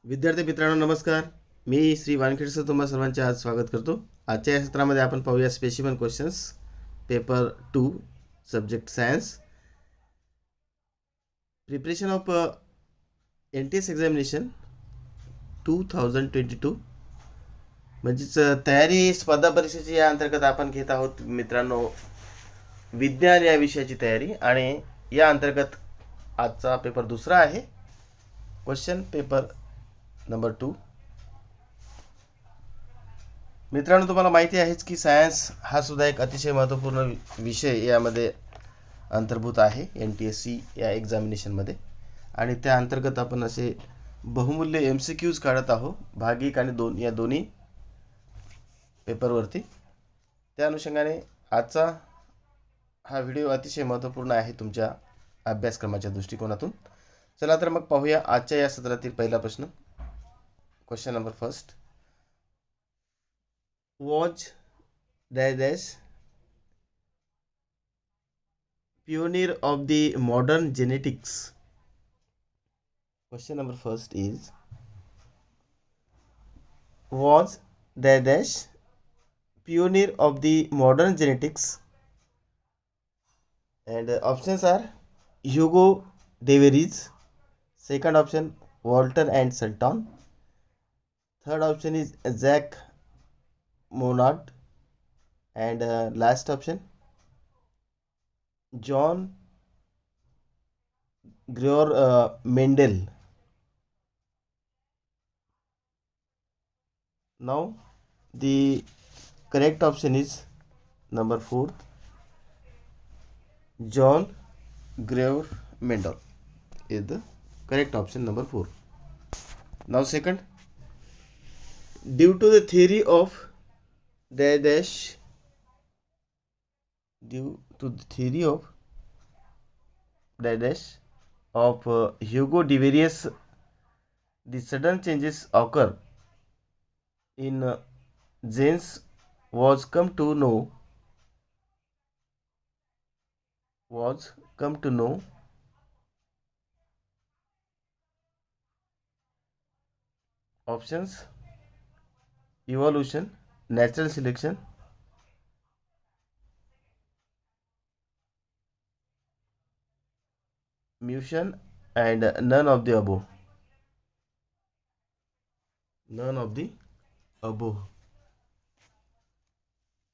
विद्यार्थी मित्रांनो नमस्कार. मी श्री वानखेडे सर तुम्हा सर्वांचे आज स्वागत करतो. आजच्या या सत्रामध्ये आपण पाहूया specific questions paper 2 subject science. Preparation of NTS examination 2022 म्हणजेच तयारी स्पर्धा परीक्षेची या अंतर्गत आपण घेत आहोत मित्रांनो विज्ञान या विषयाची तयारी. आणि या अंतर्गत आजचा पेपर दुसरा आहे. Question paper number 2. मित्रांनो तुम्हाला माहिती आहेच की सायन्स हा सुद्धा एक अतिशय महत्त्वपूर्ण विषय यामध्ये अंतर्भूत आहे NTSC या एक्झामिनेशनमध्ये. आणि त्या अंतर्गत आपण असे बहुमूल्य MCQs काढत आहोत भागिक आणि या दोन्ही पेपरवरती. त्या अनुषंगाने आजचा हा व्हिडिओ अतिशय महत्त्वपूर्ण आहे तुमच्या अभ्यासक्रमाच्या दृष्टिकोनातून. चला तर मग पाहूया आजच्या या सत्रातील पहिला प्रश्न. Question number first. Was dash pioneer of the modern genetics. Question number first is was dash pioneer of the modern genetics, and options are Hugo de Vries, second option Walter and Sultan, third option is Jacques Monod, and last option John Georg Mendel. Now the correct option is number 4, John Georg Mendel is the correct option, number 4. Now second, due to the theory of dash due to the theory of dash of Hugo de Vries, the sudden changes occur in genes was come to know options evolution, natural selection, mutation, and none of the above.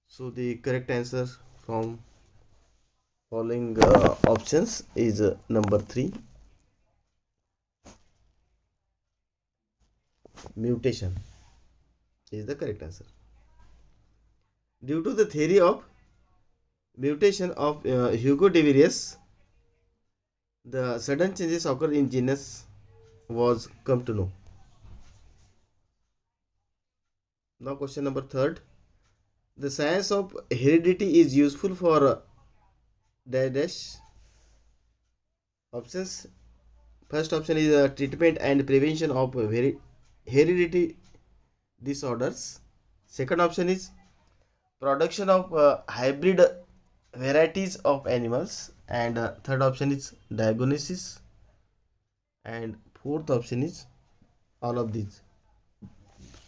So the correct answer from following options is number 3, mutation is the correct answer. Due to the theory of mutation of Hugo de Vries, the sudden changes occur in genus was come to know. Now question number 3rd. The science of heredity is useful for dash. Options. First option is treatment and prevention of hereditary disorders. Second option is production of hybrid varieties of animals, and third option is diagnosis, and fourth option is all of these,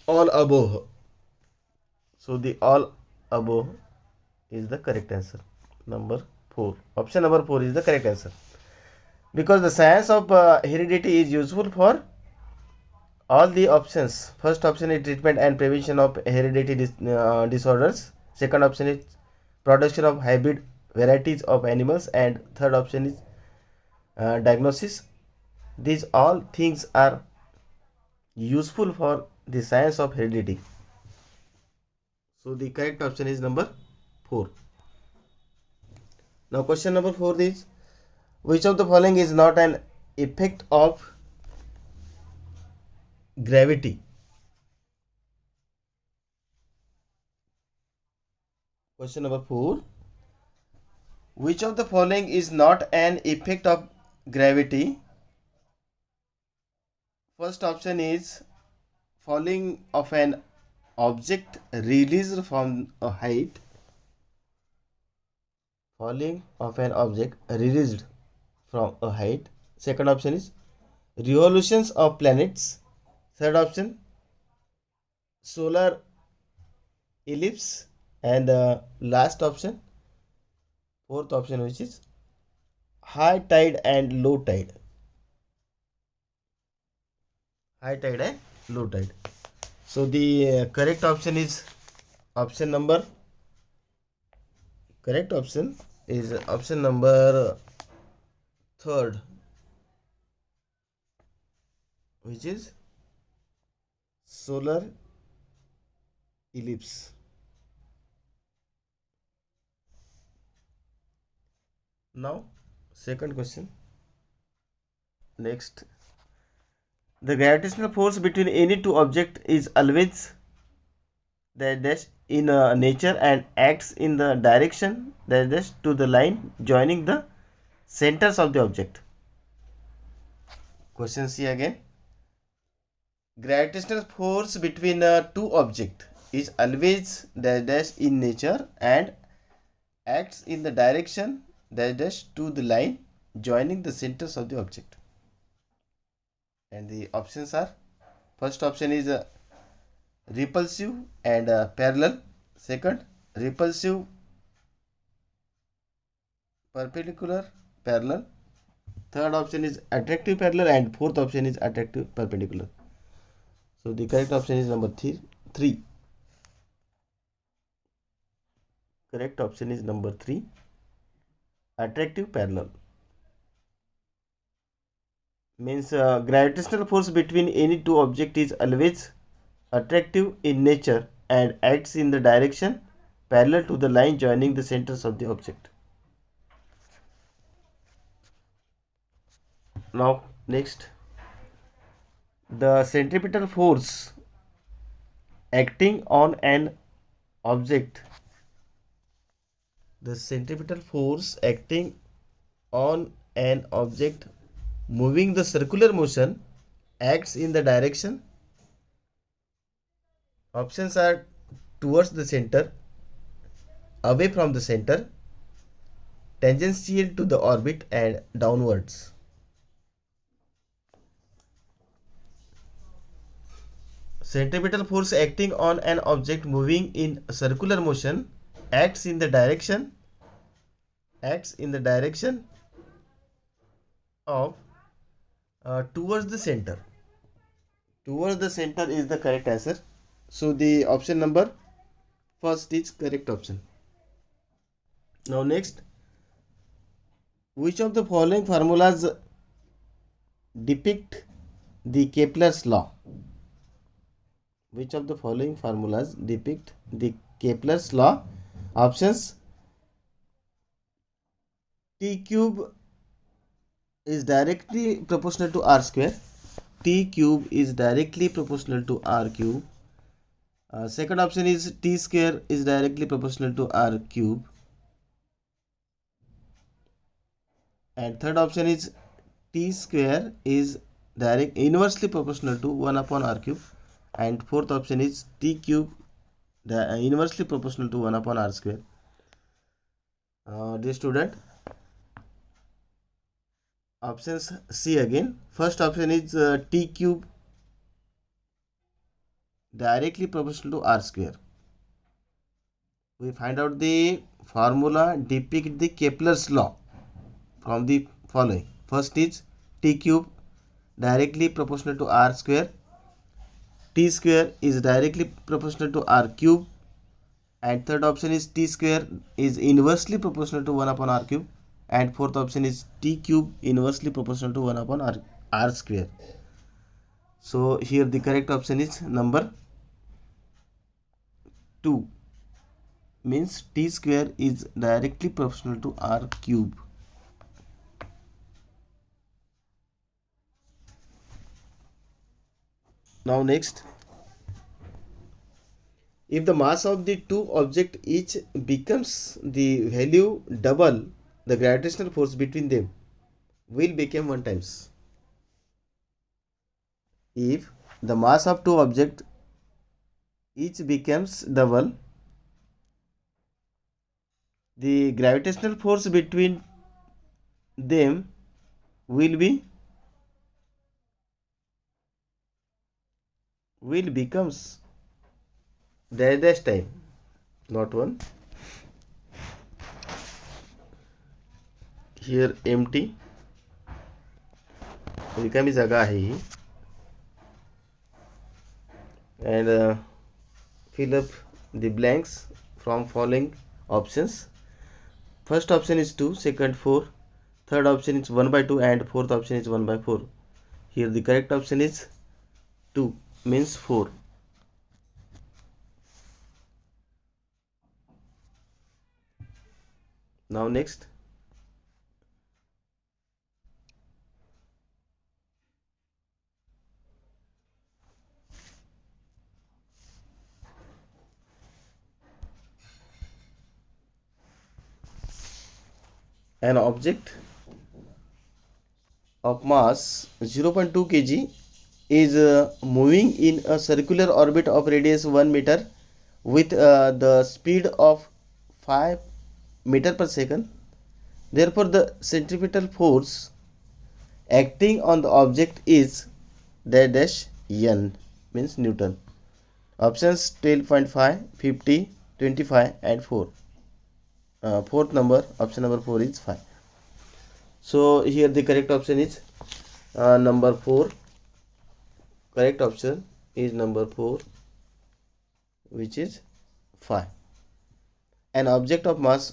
all above. So the all above is the correct answer, number 4. Option number 4 is the correct answer, because the science of heredity is useful for all the options. First option is treatment and prevention of hereditary disorders. Second option is production of hybrid varieties of animals, and third option is diagnosis. These all things are useful for the science of heredity. So the correct option is number 4. Now question number 4 is, which of the following is not an effect of gravity? Question number 4. Which of the following is not an effect of gravity? First option is falling of an object released from a height. Falling of an object released from a height. Second option is revolutions of planets. Third option, solar ellipse. And last option, fourth option, which is high tide and low tide. High tide and low tide. So the correct option is option number correct option is option number third, which is solar ellipse. Now, second question. Next, the gravitational force between any two objects is always dash in nature and acts in the direction dash to the line joining the centers of the object. Question C again. Gravitational force between two objects is always dash in nature and acts in the direction dash to the line joining the centers of the object. And the options are, first option is repulsive and parallel. Second, repulsive, perpendicular, parallel. Third option is attractive parallel, and fourth option is attractive perpendicular. So the correct option is number 3. Correct option is number 3, attractive parallel. Means gravitational force between any two objects is always attractive in nature and acts in the direction parallel to the line joining the centers of the object. Now next, the centripetal force acting on an object. The centripetal force acting on an object moving the circular motion acts in the direction. Options are towards the center, away from the center, tangential to the orbit, and downwards. Centripetal force acting on an object moving in circular motion acts in the direction of towards the center. Towards the center is the correct answer. So the option number first is correct option. Now next, which of the following formulas depict the Kepler's law? Which of the following formulas depict the Kepler's law? Options: T cube is directly proportional to R square. T cube is directly proportional to R cube. Second option is T square is directly proportional to R cube. And third option is T square is inversely proportional to 1 upon R cube. And fourth option is T cube inversely proportional to 1 upon R square. Dear student, options C again. First option is T cube directly proportional to R square. We find out the formula depict the Kepler's law from the following. First is T cube directly proportional to R square. T square is directly proportional to R cube. And third option is T square is inversely proportional to 1 upon R cube. And fourth option is T cube inversely proportional to 1 upon R square. So here the correct option is number 2. Means T square is directly proportional to R cube. Now next, if the mass of the two objects each becomes the value double, the gravitational force between them will become 1 times. If the mass of two objects each becomes double, the gravitational force between them will be will becomes dash time, not 1. Here empty रिकामी जागा आहे ही, and fill up the blanks from following options. First option is 2, second 4, third option is 1/2, and fourth option is 1/4. Here the correct option is 2, means 4. Now next, an object of mass 0.2 kg is moving in a circular orbit of radius 1 meter with the speed of 5 meter per second. Therefore, the centripetal force acting on the object is dash n, means Newton. Options 12.5, 50, 25 and 4. Fourth number, option number 4 is 5. So here the correct option is number 4. Correct option is number 4, which is 5. An object of mass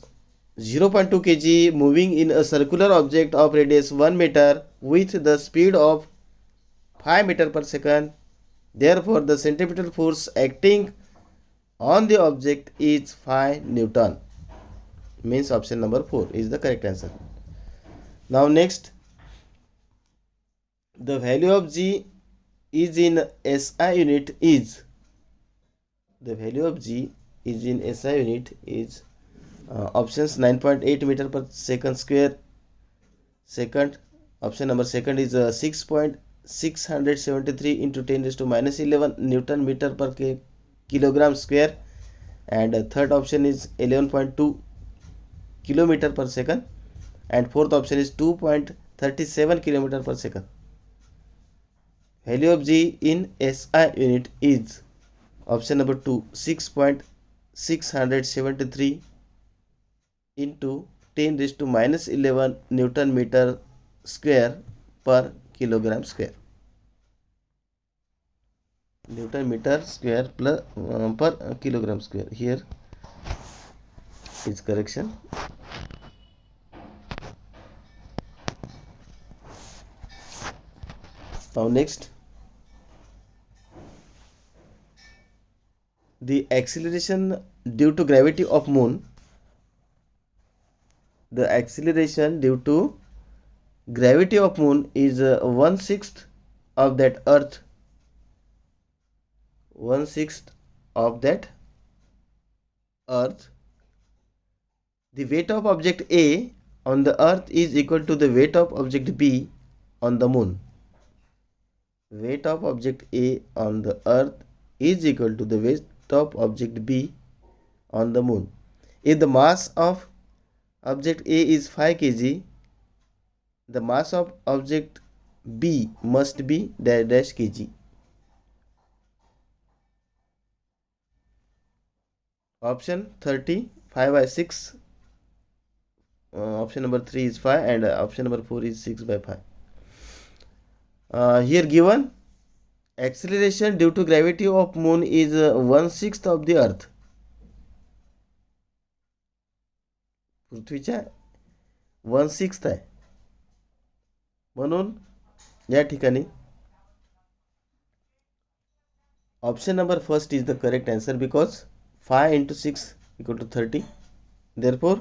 0.2 kg moving in a circular object of radius 1 meter with the speed of 5 meter per second. Therefore, the centripetal force acting on the object is 5 Newton. Means option number 4 is the correct answer. Now next, the value of G is in SI unit is, the value of G is in SI unit is options 9.8 meter per second square. Second, option number second is 6.673 into 10 raised to minus 11 Newton meter per kilogram square, and third option is 11.2 kilometer per second, and fourth option is 2.37 kilometer per second. Value of G in SI unit is option number 2, 6.673 into 10 raised to minus 11 Newton meter square per kilogram square. Newton meter square plus per kilogram square. Here is correction. Now next, the acceleration due to gravity of moon. The acceleration due to gravity of moon is 1/6 of that earth. 1/6 of that earth. The weight of object A on the earth is equal to the weight of object B on the moon. Weight of object A on the earth is equal to the weight of object B on the moon. If the mass of object A is 5 kg, the mass of object B must be dash kg. Option 30, 5/6. Option number 3 is 5, and option number 4 is 6/5. Here given acceleration due to gravity of moon is 1/6 of the earth. पृथ्वीच्या 1/6 आहे, म्हणून या ठिकाणी option number first is the correct answer, because 5 into 6 equal to 30. Therefore,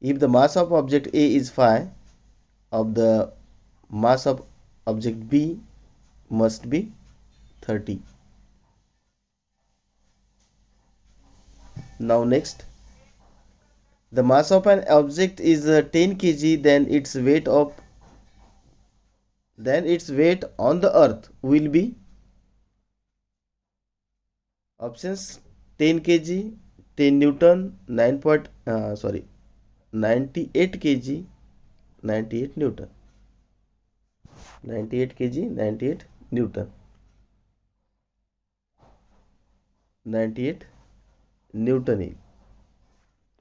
if the mass of object A is 5, of the mass of object B must be 30. Now next, the mass of an object is 10 kg, then its weight on the earth will be options 10 kg, 10 Newton, 98 kg, 98 Newton. 98 kg, 98 Newton. 98 Newton.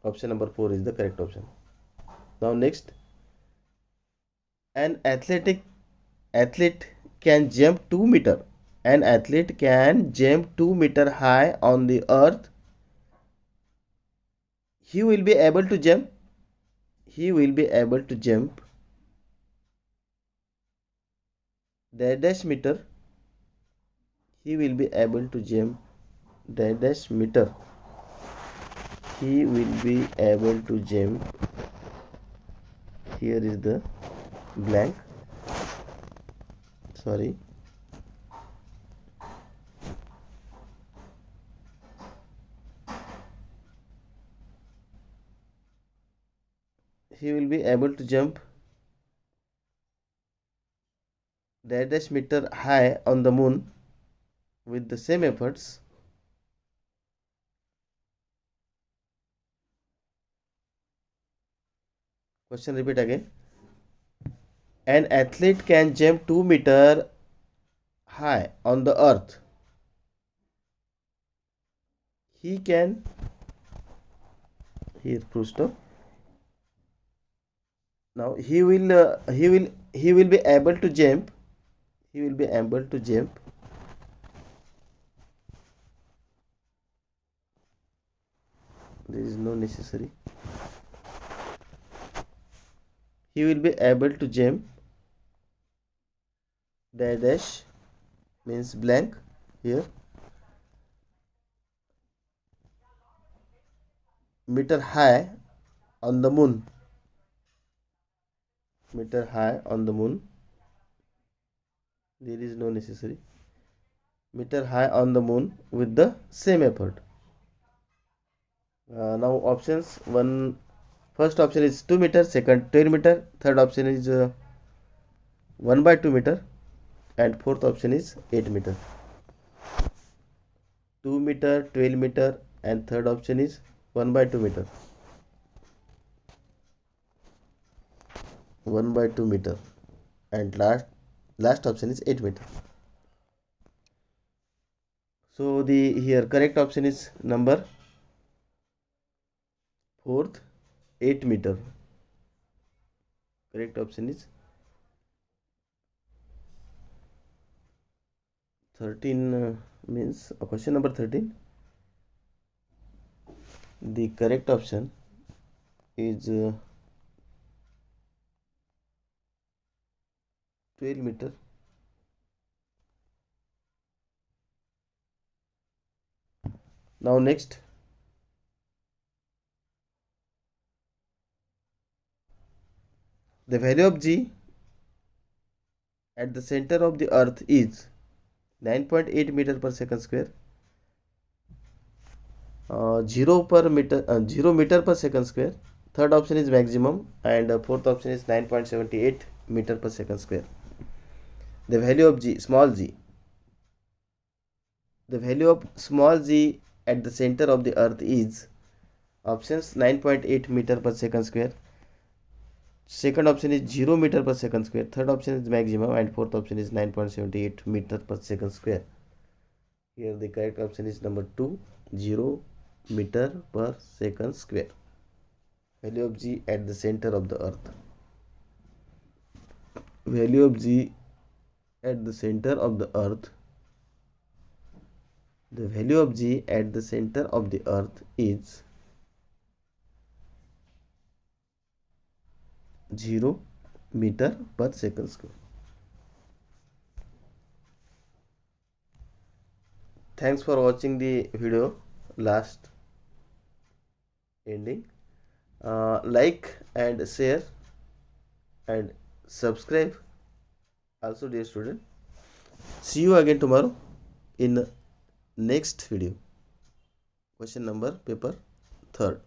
Option number 4 is the correct option. Now next, an athlete can jump 2 meter. An athlete can jump 2 meter high on the earth. He will be able to jump. He will be able to jump dash meter. He will be able to jump dash meter. He will be able to jump. Here is the blank. Sorry. He will be able to jump dash meter high on the moon with the same efforts. Question repeat again. An athlete can jump 2 meter high on the earth. He can, here full stop. Now he will be able to jump. He will be able to jump there is no necessary. He will be able to jump dash means blank here meter high on the moon. Meter high on the moon. There is no necessary. Meter high on the moon with the same effort. Now options. First option is 2 meter, second 10 meter, third option is 1/2 meter, and fourth option is 8 meter. 2 meter, 12 meter, and third option is 1/2 meter. 1/2 meter, and last option is 8 meter. So the here correct option is number fourth, 8 meter. Correct option is 13 means question number 13. The correct option is 12 meter. Now next, the value of G at the center of the earth is 9.8 meter per second square. 0 meter per second square. Third option is maximum, and fourth option is 9.78 meter per second square. The value of G, small g. The value of small g at the center of the earth is options 9.8 meter per second square. Second option is 0 meter per second square. Third option is maximum, and fourth option is 9.78 meter per second square. Here the correct option is number 2, 0 meter per second square. Value of G at the center of the earth. Value of G at the center of the earth. The value of G at the center of the earth is 0 meter per second square. Thanks for watching the video last ending. Like and share and subscribe also, dear student. See you again tomorrow in next video. Question number paper 3rd.